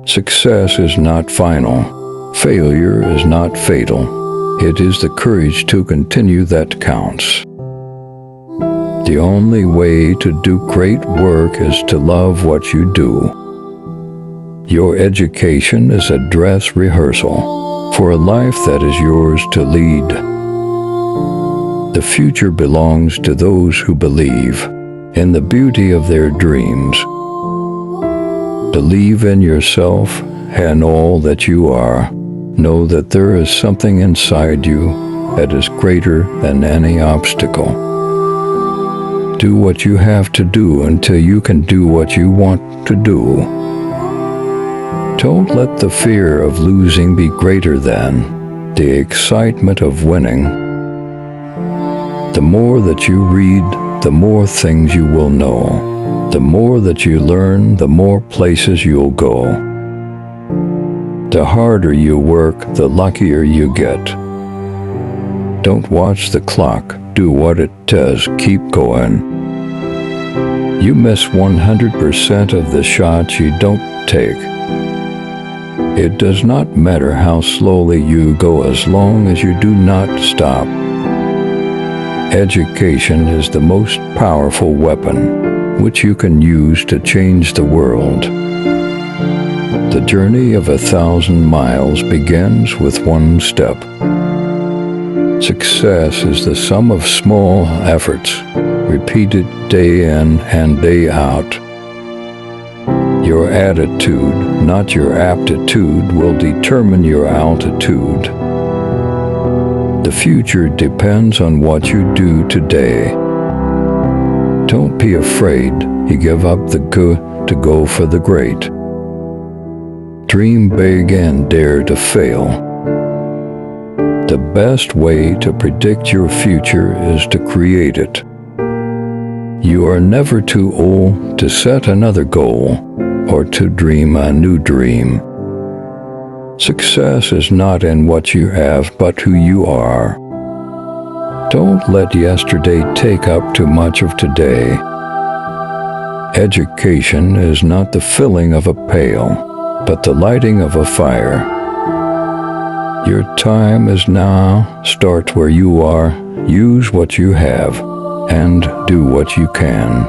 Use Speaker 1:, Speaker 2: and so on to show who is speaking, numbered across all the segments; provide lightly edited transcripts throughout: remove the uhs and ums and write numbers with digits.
Speaker 1: Success is not final. Failure is not fatal. It is the courage to continue that counts. The only way to do great work is to love what you do. Your education is a dress rehearsal for a life that is yours to lead. The future belongs to those who believe in the beauty of their dreams. Believe in yourself and all that you are. Know that there is something inside you that is greater than any obstacle. Do what you have to do until you can do what you want to do. Don't let the fear of losing be greater than the excitement of winning. The more that you read, the more things you will know. The more that you learn, the more places you'll go. The harder you work, the luckier you get. Don't watch the clock. Do what it does. Keep going. You miss 100% of the shots you don't take. It does not matter how slowly you go as long as you do not stop. Education is the most powerful weapon which you can use to change the world. The journey of 1,000 miles begins with one step. Success is the sum of small efforts, repeated day in and day out. Your attitude, not your aptitude, will determine your altitude. The future depends on what you do today. Don't be afraid you give up the good to go for the great. Dream big and dare to fail. The best way to predict your future is to create it. You are never too old to set another goal or to dream a new dream. Success is not in what you have, but who you are. Don't let yesterday take up too much of today. Education is not the filling of a pail, but the lighting of a fire. Your time is now. Start where you are, use what you have, and do what you can.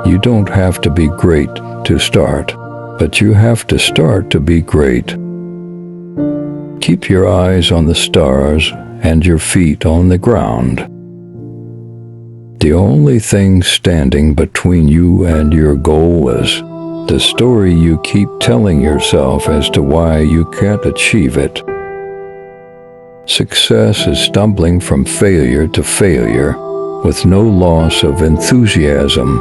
Speaker 1: You don't have to be great to start, but you have to start to be great. Keep your eyes on the stars and your feet on the ground. The only thing standing between you and your goal is the story you keep telling yourself as to why you can't achieve it. Success is stumbling from failure to failure with no loss of enthusiasm.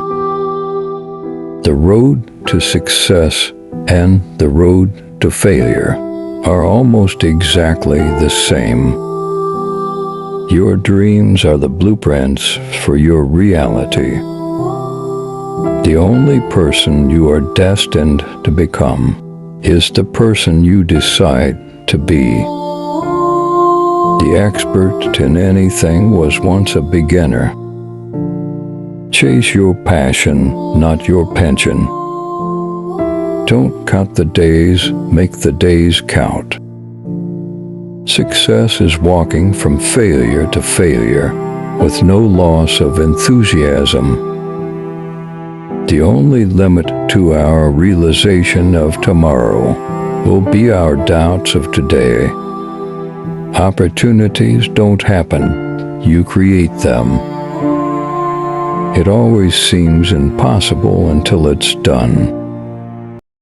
Speaker 1: The road to success and the road to failure are almost exactly the same. Your dreams are the blueprints for your reality. The only person you are destined to become is the person you decide to be. The expert in anything was once a beginner. Chase your passion, not your pension. Don't count the days, make the days count. Success is walking from failure to failure with no loss of enthusiasm. The only limit to our realization of tomorrow will be our doubts of today. Opportunities don't happen, you create them. It always seems impossible until it's done.